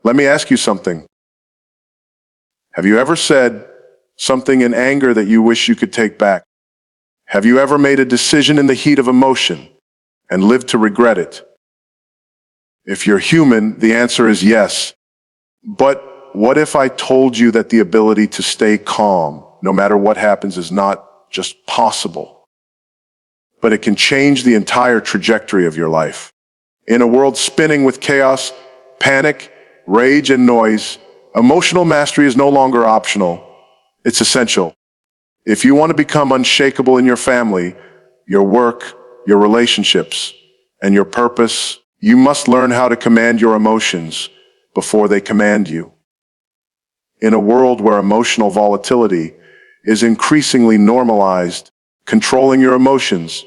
Let me ask you something. Have you ever said something in anger that you wish you could take back? Have you ever made a decision in the heat of emotion and lived to regret it? If you're human, the answer is yes. But what if I told you that the ability to stay calm, no matter what happens, is not just possible, but it can change the entire trajectory of your life? In a world spinning with chaos, panic, rage, and noise, emotional mastery is no longer optional. It's essential. If you want to become unshakable in your family, your work, your relationships, and your purpose, you must learn how to command your emotions before they command you. In a world where emotional volatility is increasingly normalized, controlling your emotions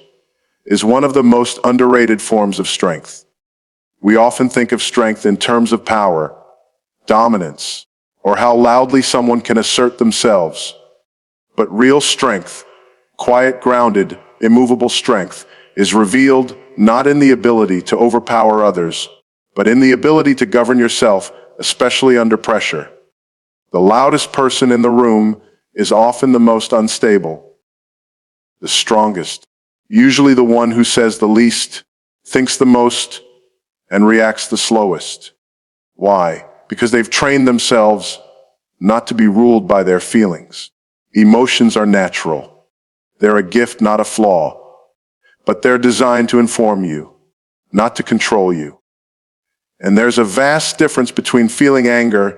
is one of the most underrated forms of strength. We often think of strength in terms of power, dominance, or how loudly someone can assert themselves. But real strength, quiet, grounded, immovable strength, is revealed not in the ability to overpower others, but in the ability to govern yourself, especially under pressure. The loudest person in the room is often the most unstable, the strongest, usually the one who says the least, thinks the most, and reacts the slowest. Why? Because they've trained themselves not to be ruled by their feelings. Emotions are natural. They're a gift, not a flaw. But they're designed to inform you, not to control you. And there's a vast difference between feeling anger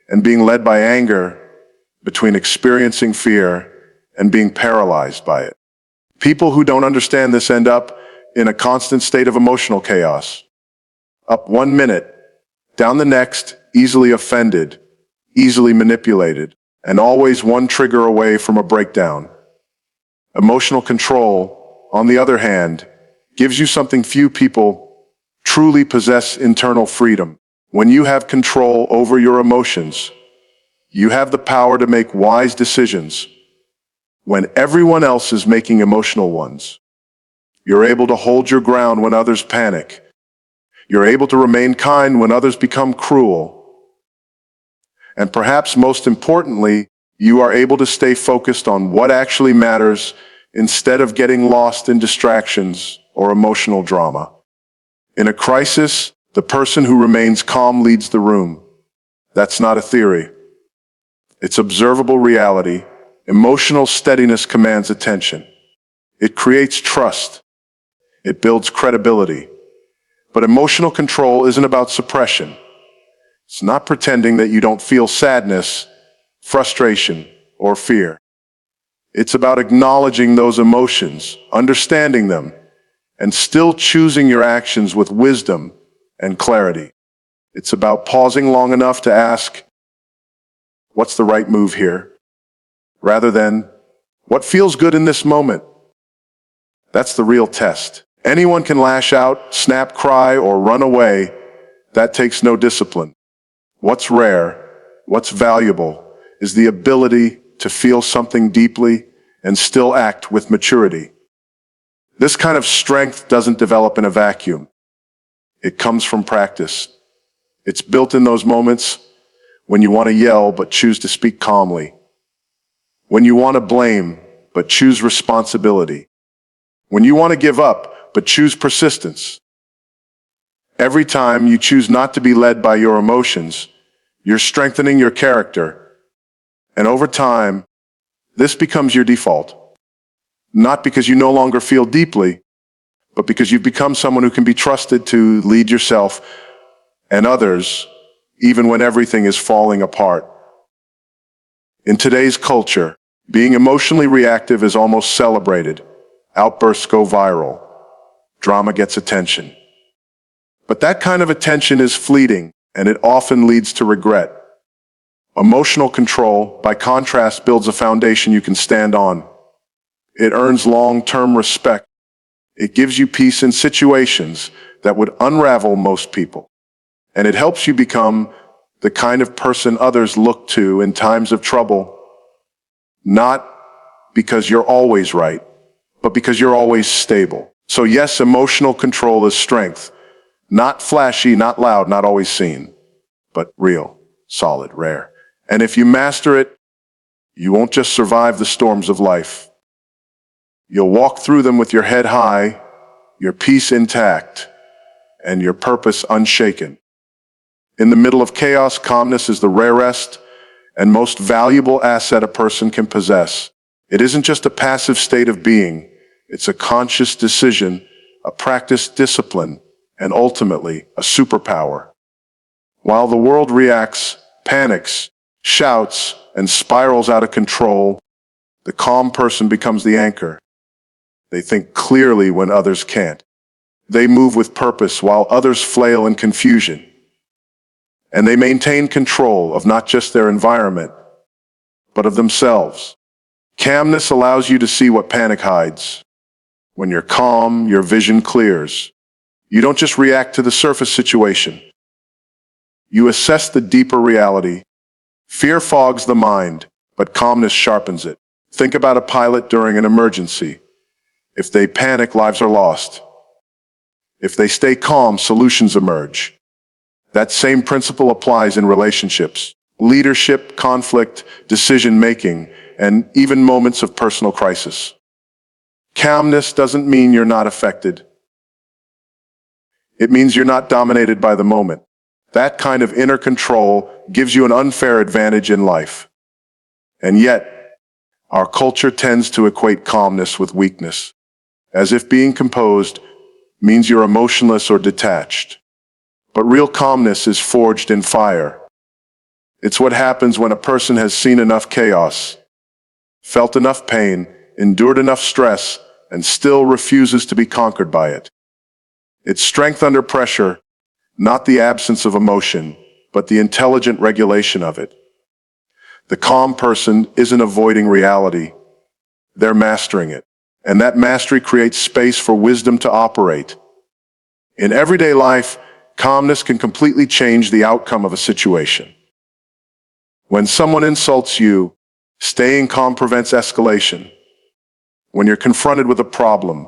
and being led by anger, between experiencing fear and being paralyzed by it. People who don't understand this end up in a constant state of emotional chaos. Up 1 minute, down the next, easily offended, easily manipulated, and always one trigger away from a breakdown. Emotional control, on the other hand, gives you something few people truly possess: internal freedom. When you have control over your emotions, you have the power to make wise decisions. When everyone else is making emotional ones, you're able to hold your ground when others panic. You're able to remain kind when others become cruel. And perhaps most importantly, you are able to stay focused on what actually matters instead of getting lost in distractions or emotional drama. In a crisis, the person who remains calm leads the room. That's not a theory. It's observable reality. Emotional steadiness commands attention. It creates trust. It builds credibility. But emotional control isn't about suppression. It's not pretending that you don't feel sadness, frustration, or fear. It's about acknowledging those emotions, understanding them, and still choosing your actions with wisdom and clarity. It's about pausing long enough to ask, what's the right move here? Rather than, what feels good in this moment? That's the real test. Anyone can lash out, snap, cry, or run away. That takes no discipline. What's rare, what's valuable, is the ability to feel something deeply and still act with maturity. This kind of strength doesn't develop in a vacuum. It comes from practice. It's built in those moments when you want to yell but choose to speak calmly, when you want to blame but choose responsibility, when you want to give up but choose persistence. Every time you choose not to be led by your emotions, you're strengthening your character. And over time, this becomes your default. Not because you no longer feel deeply, but because you've become someone who can be trusted to lead yourself and others, even when everything is falling apart. In today's culture, being emotionally reactive is almost celebrated. Outbursts go viral. Drama gets attention. But that kind of attention is fleeting, and it often leads to regret. Emotional control, by contrast, builds a foundation you can stand on. It earns long-term respect. It gives you peace in situations that would unravel most people. And it helps you become the kind of person others look to in times of trouble, not because you're always right, but because you're always stable. So yes, emotional control is strength. Not flashy, not loud, not always seen. but real, solid, rare. And if you master it, you won't just survive the storms of life. You'll walk through them with your head high, your peace intact, and your purpose unshaken. In the middle of chaos, calmness is the rarest and most valuable asset a person can possess. It isn't just a passive state of being. It's a conscious decision, a practiced discipline, and ultimately a superpower. While the world reacts, panics, shouts, and spirals out of control, the calm person becomes the anchor. They think clearly when others can't. They move with purpose while others flail in confusion. And they maintain control of not just their environment, but of themselves. Calmness allows you to see what panic hides. When you're calm, your vision clears. You don't just react to the surface situation. You assess the deeper reality. Fear fogs the mind, but calmness sharpens it. Think about a pilot during an emergency. If they panic, lives are lost. If they stay calm, solutions emerge. That same principle applies in relationships, leadership, conflict, decision-making, and even moments of personal crisis. Calmness doesn't mean you're not affected. It means you're not dominated by the moment. That kind of inner control gives you an unfair advantage in life. And yet, our culture tends to equate calmness with weakness, as if being composed means you're emotionless or detached. But real calmness is forged in fire. It's what happens when a person has seen enough chaos, felt enough pain, endured enough stress, and still refuses to be conquered by it. It's strength under pressure, not the absence of emotion, but the intelligent regulation of it. The calm person isn't avoiding reality. They're mastering it. And that mastery creates space for wisdom to operate. In everyday life, calmness can completely change the outcome of a situation. When someone insults you, staying calm prevents escalation. When you're confronted with a problem,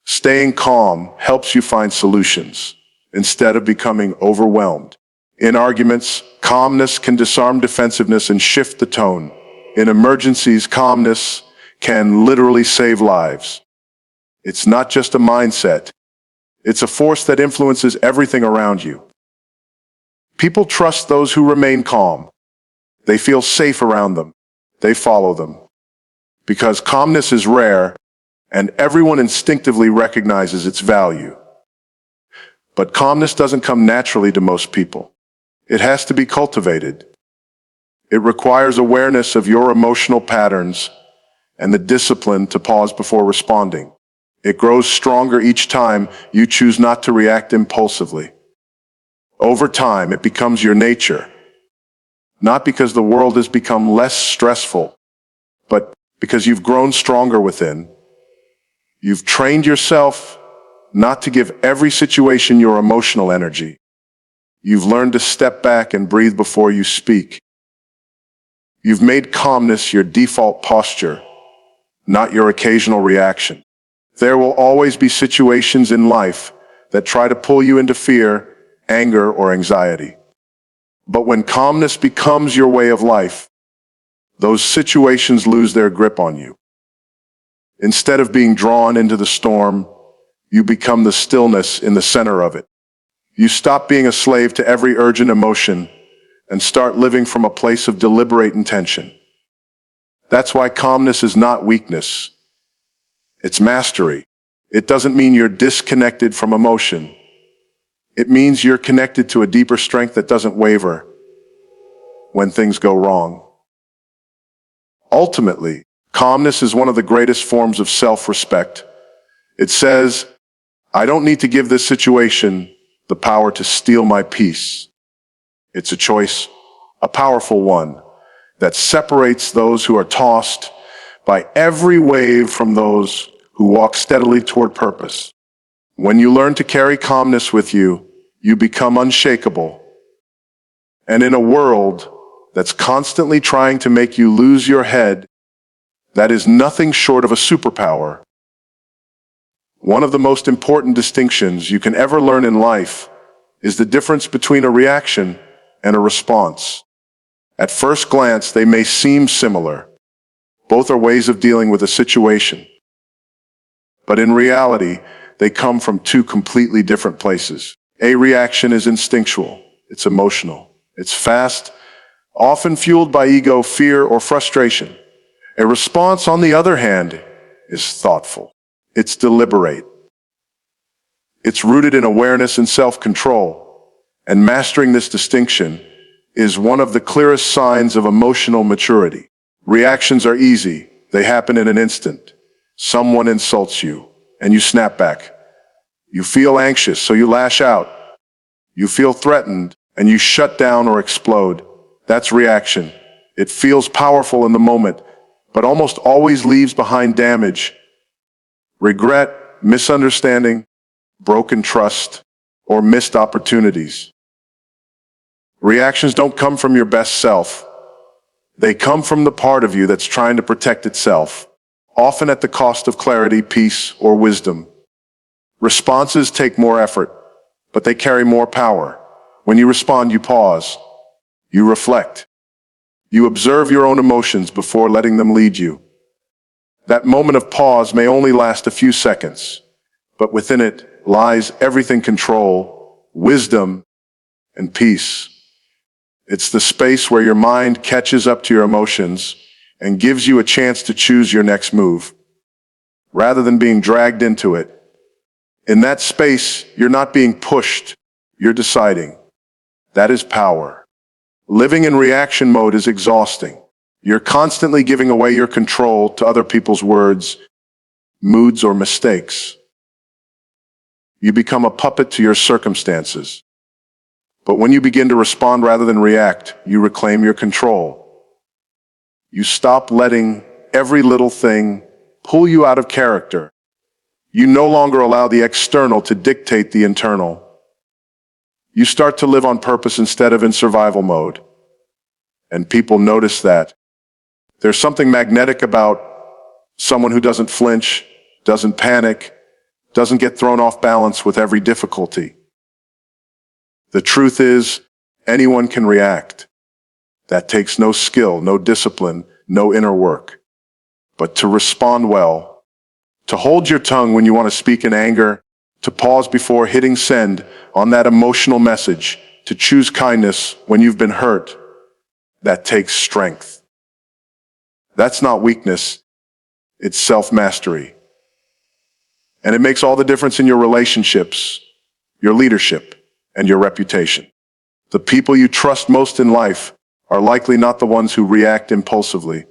staying calm helps you find solutions instead of becoming overwhelmed. In arguments, calmness can disarm defensiveness and shift the tone. In emergencies, calmness can literally save lives. It's not just a mindset. It's a force that influences everything around you. People trust those who remain calm. They feel safe around them. They follow them. Because calmness is rare, and everyone instinctively recognizes its value. But calmness doesn't come naturally to most people. It has to be cultivated. It requires awareness of your emotional patterns and the discipline to pause before responding. It grows stronger each time you choose not to react impulsively. Over time, it becomes your nature. Not because the world has become less stressful, but because you've grown stronger within. You've trained yourself not to give every situation your emotional energy. You've learned to step back and breathe before you speak. You've made calmness your default posture, not your occasional reaction. There will always be situations in life that try to pull you into fear, anger, or anxiety. But when calmness becomes your way of life, those situations lose their grip on you. Instead of being drawn into the storm, you become the stillness in the center of it. You stop being a slave to every urgent emotion and start living from a place of deliberate intention. That's why calmness is not weakness. It's mastery. It doesn't mean you're disconnected from emotion. It means you're connected to a deeper strength that doesn't waver when things go wrong. Ultimately, calmness is one of the greatest forms of self-respect. It says, I don't need to give this situation the power to steal my peace. It's a choice, a powerful one, that separates those who are tossed by every wave from those who walk steadily toward purpose. When you learn to carry calmness with you, you become unshakable. And in a world that's constantly trying to make you lose your head, that is nothing short of a superpower. One of the most important distinctions you can ever learn in life is the difference between a reaction and a response. At first glance, they may seem similar. Both are ways of dealing with a situation. But in reality, they come from two completely different places. A reaction is instinctual. It's emotional. It's fast, often fueled by ego, fear, or frustration. A response, on the other hand, is thoughtful. It's deliberate. It's rooted in awareness and self-control. And mastering this distinction is one of the clearest signs of emotional maturity. Reactions are easy. They happen in an instant. Someone insults you, and you snap back. You feel anxious, so you lash out. You feel threatened, and you shut down or explode. That's reaction. It feels powerful in the moment, but almost always leaves behind damage. Regret, misunderstanding, broken trust, or missed opportunities. Reactions don't come from your best self. They come from the part of you that's trying to protect itself, often at the cost of clarity, peace, or wisdom. Responses take more effort, but they carry more power. When you respond, you pause. You reflect. You observe your own emotions before letting them lead you. That moment of pause may only last a few seconds, but within it lies everything: control, wisdom, and peace. It's the space where your mind catches up to your emotions and gives you a chance to choose your next move, rather than being dragged into it. In that space, you're not being pushed, you're deciding. That is power. Living in reaction mode is exhausting. You're constantly giving away your control to other people's words, moods, or mistakes. You become a puppet to your circumstances. But when you begin to respond rather than react, you reclaim your control. You stop letting every little thing pull you out of character. You no longer allow the external to dictate the internal. You start to live on purpose instead of in survival mode. And people notice that. There's something magnetic about someone who doesn't flinch, doesn't panic, doesn't get thrown off balance with every difficulty. The truth is, anyone can react. That takes no skill, no discipline, no inner work. But to respond well, to hold your tongue when you want to speak in anger, to pause before hitting send on that emotional message, to choose kindness when you've been hurt, that takes strength. That's not weakness, it's self-mastery. And it makes all the difference in your relationships, your leadership, and your reputation. The people you trust most in life are likely not the ones who react impulsively.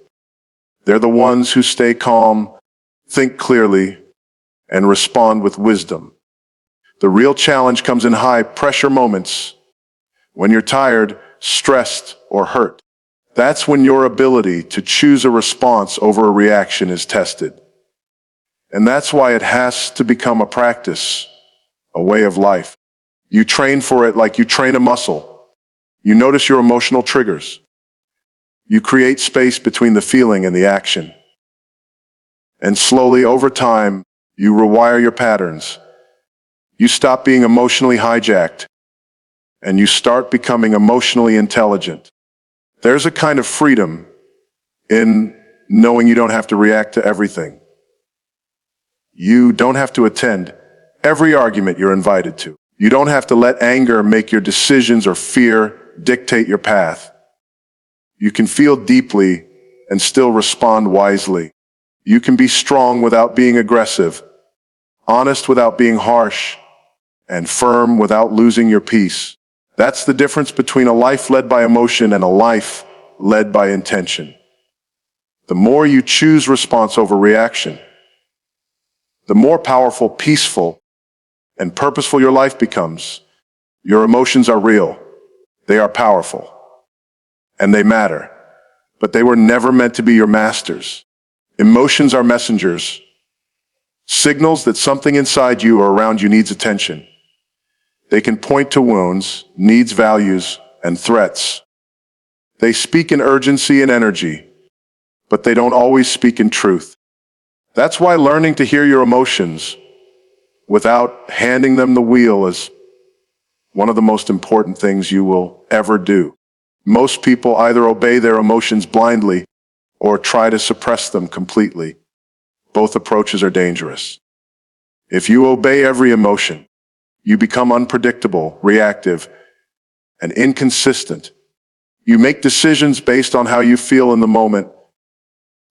They're the ones who stay calm, think clearly, and respond with wisdom. The real challenge comes in high-pressure moments, when you're tired, stressed, or hurt. That's when your ability to choose a response over a reaction is tested. And that's why it has to become a practice, a way of life. You train for it like you train a muscle. You notice your emotional triggers. You create space between the feeling and the action. And slowly, over time, you rewire your patterns. You stop being emotionally hijacked, and you start becoming emotionally intelligent. There's a kind of freedom in knowing you don't have to react to everything. You don't have to attend every argument you're invited to. You don't have to let anger make your decisions or fear dictate your path. You can feel deeply and still respond wisely. You can be strong without being aggressive, honest without being harsh, and firm without losing your peace. That's the difference between a life led by emotion and a life led by intention. The more you choose response over reaction, the more powerful, peaceful, and purposeful your life becomes. Your emotions are real. They are powerful. And they matter. But they were never meant to be your masters. Emotions are messengers. Signals that something inside you or around you needs attention. They can point to wounds, needs, values, and threats. They speak in urgency and energy, but they don't always speak in truth. That's why learning to hear your emotions without handing them the wheel is one of the most important things you will ever do. Most people either obey their emotions blindly or try to suppress them completely. Both approaches are dangerous. If you obey every emotion, you become unpredictable, reactive, and inconsistent. You make decisions based on how you feel in the moment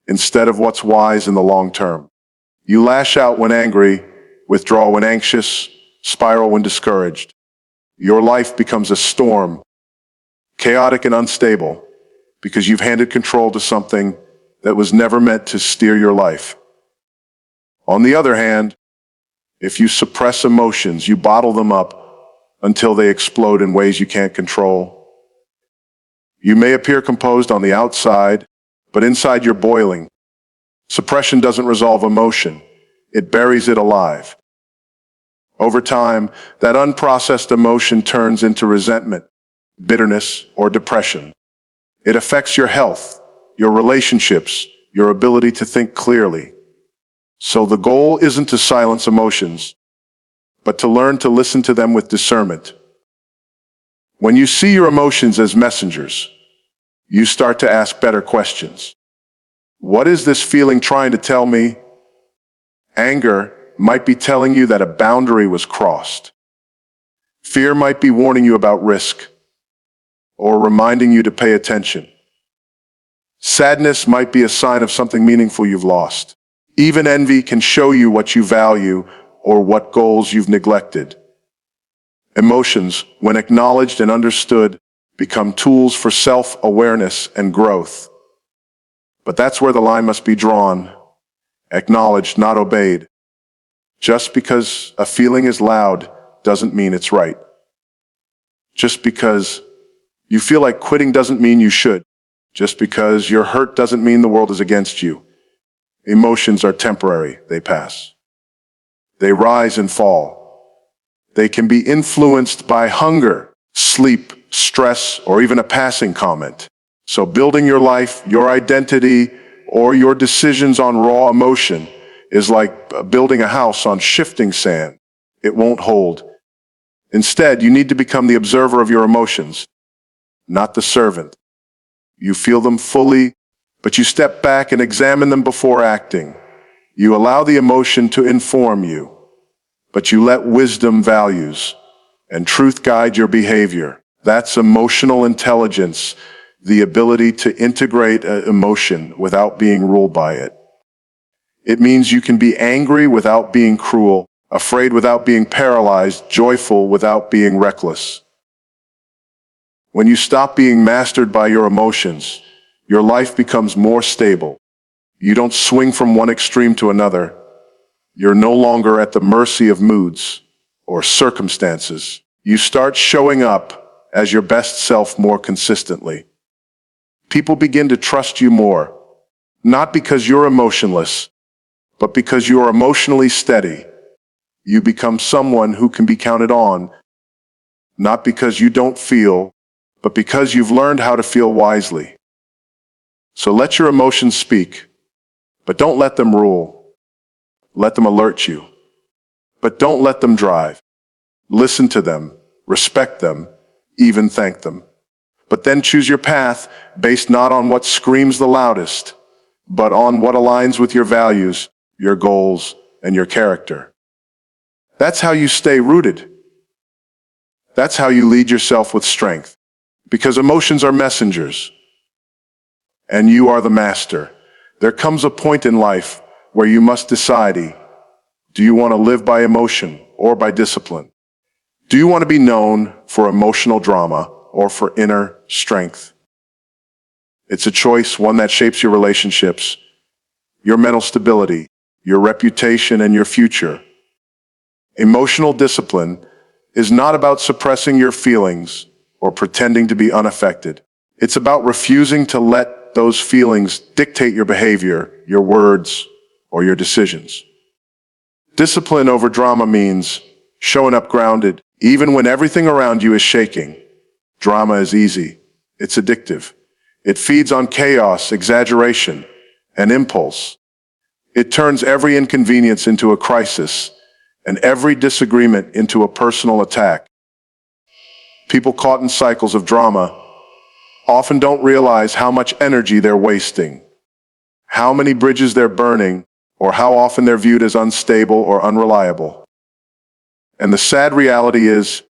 instead of what's wise in the long term. You lash out when angry, withdraw when anxious, spiral when discouraged. Your life becomes a storm, chaotic and unstable, because you've handed control to something that was never meant to steer your life. On the other hand, if you suppress emotions, you bottle them up until they explode in ways you can't control. You may appear composed on the outside, but inside you're boiling. Suppression doesn't resolve emotion. It buries it alive. Over time, that unprocessed emotion turns into resentment, bitterness, or depression. It affects your health, your relationships, your ability to think clearly. So the goal isn't to silence emotions, but to learn to listen to them with discernment. When you see your emotions as messengers, you start to ask better questions. What is this feeling trying to tell me? Anger might be telling you that a boundary was crossed. Fear might be warning you about risk or reminding you to pay attention. Sadness might be a sign of something meaningful you've lost. Even envy can show you what you value or what goals you've neglected. Emotions, when acknowledged and understood, become tools for self-awareness and growth. But that's where the line must be drawn. Acknowledged, not obeyed. Just because a feeling is loud doesn't mean it's right. Just because you feel like quitting doesn't mean you should. Just because you're hurt doesn't mean the world is against you. Emotions are temporary, they pass. They rise and fall. They can be influenced by hunger, sleep, stress, or even a passing comment. So building your life, your identity, or your decisions on raw emotion is like building a house on shifting sand. It won't hold. Instead, you need to become the observer of your emotions, not the servant. You feel them fully, but you step back and examine them before acting. You allow the emotion to inform you, but you let wisdom, values, and truth guide your behavior. That's emotional intelligence, the ability to integrate emotion without being ruled by it. It means you can be angry without being cruel, afraid without being paralyzed, joyful without being reckless. When you stop being mastered by your emotions, your life becomes more stable. You don't swing from one extreme to another. You're no longer at the mercy of moods or circumstances. You start showing up as your best self more consistently. People begin to trust you more, not because you're emotionless, but because you are emotionally steady. You become someone who can be counted on, not because you don't feel, but because you've learned how to feel wisely. So let your emotions speak, but don't let them rule. Let them alert you, but don't let them drive. Listen to them, respect them, even thank them. But then choose your path based not on what screams the loudest, but on what aligns with your values, your goals, and your character. That's how you stay rooted. That's how you lead yourself with strength. Because emotions are messengers, and you are the master. There comes a point in life where you must decide, do you want to live by emotion or by discipline? Do you want to be known for emotional drama or for inner strength? It's a choice, one that shapes your relationships, your mental stability, your reputation, and your future. Emotional discipline is not about suppressing your feelings or pretending to be unaffected. It's about refusing to let those feelings dictate your behavior, your words, or your decisions. Discipline over drama means showing up grounded, even when everything around you is shaking. Drama is easy. It's addictive. It feeds on chaos, exaggeration, and impulse. It turns every inconvenience into a crisis and every disagreement into a personal attack. People caught in cycles of drama often don't realize how much energy they're wasting, how many bridges they're burning, or how often they're viewed as unstable or unreliable. And the sad reality is,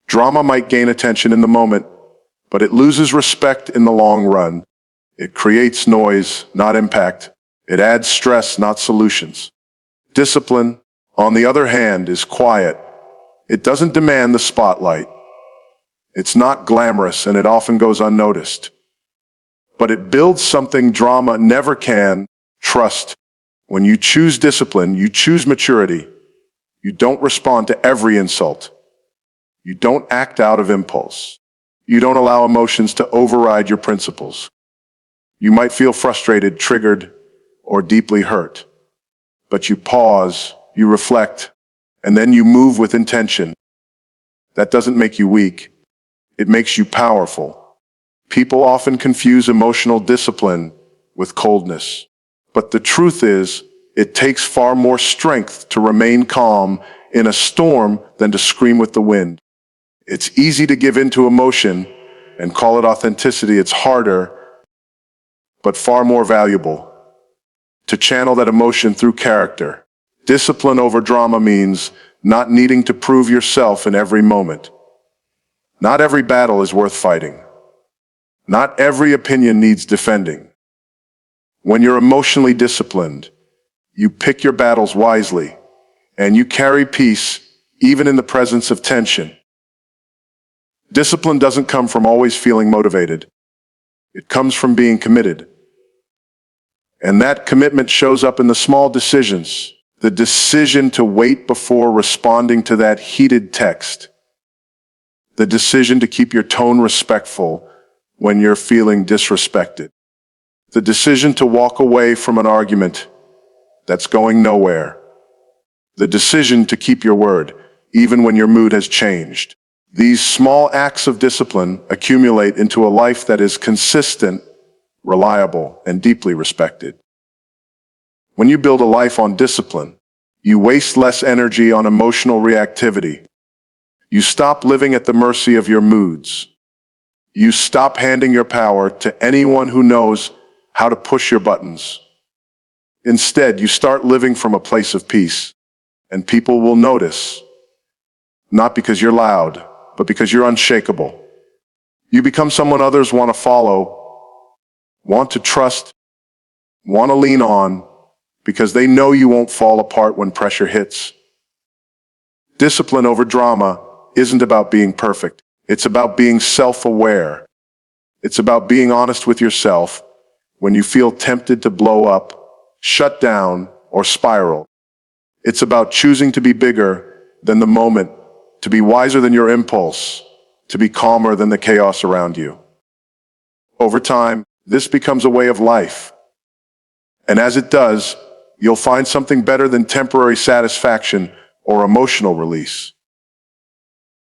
drama might gain attention in the moment, but it loses respect in the long run. It creates noise, not impact. It adds stress, not solutions. Discipline, on the other hand, is quiet. It doesn't demand the spotlight. It's not glamorous, and it often goes unnoticed. But it builds something drama never can: trust. When you choose discipline, you choose maturity. You don't respond to every insult. You don't act out of impulse. You don't allow emotions to override your principles. You might feel frustrated, triggered, or deeply hurt. But you pause, you reflect, and then you move with intention. That doesn't make you weak. It makes you powerful. People often confuse emotional discipline with coldness. But the truth is, it takes far more strength to remain calm in a storm than to scream with the wind. It's easy to give in to emotion and call it authenticity. It's harder, but far more valuable, to channel that emotion through character. Discipline over drama means not needing to prove yourself in every moment. Not every battle is worth fighting. Not every opinion needs defending. When you're emotionally disciplined, you pick your battles wisely, and you carry peace even in the presence of tension. Discipline doesn't come from always feeling motivated. It comes from being committed. And that commitment shows up in the small decisions. The decision to wait before responding to that heated text. The decision to keep your tone respectful when you're feeling disrespected. The decision to walk away from an argument that's going nowhere. The decision to keep your word, even when your mood has changed. These small acts of discipline accumulate into a life that is consistent, reliable, and deeply respected. When you build a life on discipline, you waste less energy on emotional reactivity. You stop living at the mercy of your moods. You stop handing your power to anyone who knows how to push your buttons. Instead, you start living from a place of peace, and people will notice, not because you're loud, but because you're unshakable. You become someone others want to follow, want to trust, want to lean on, because they know you won't fall apart when pressure hits. Discipline over drama isn't about being perfect. It's about being self-aware. It's about being honest with yourself when you feel tempted to blow up, shut down, or spiral. It's about choosing to be bigger than the moment, to be wiser than your impulse, to be calmer than the chaos around you. Over time, this becomes a way of life. And as it does, you'll find something better than temporary satisfaction or emotional release.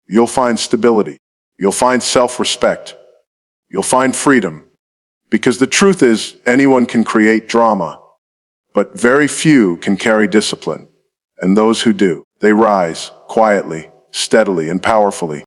You'll find stability. You'll find self-respect. You'll find freedom. Because the truth is, anyone can create drama, but very few can carry discipline. And those who do, they rise quietly, steadily, and powerfully.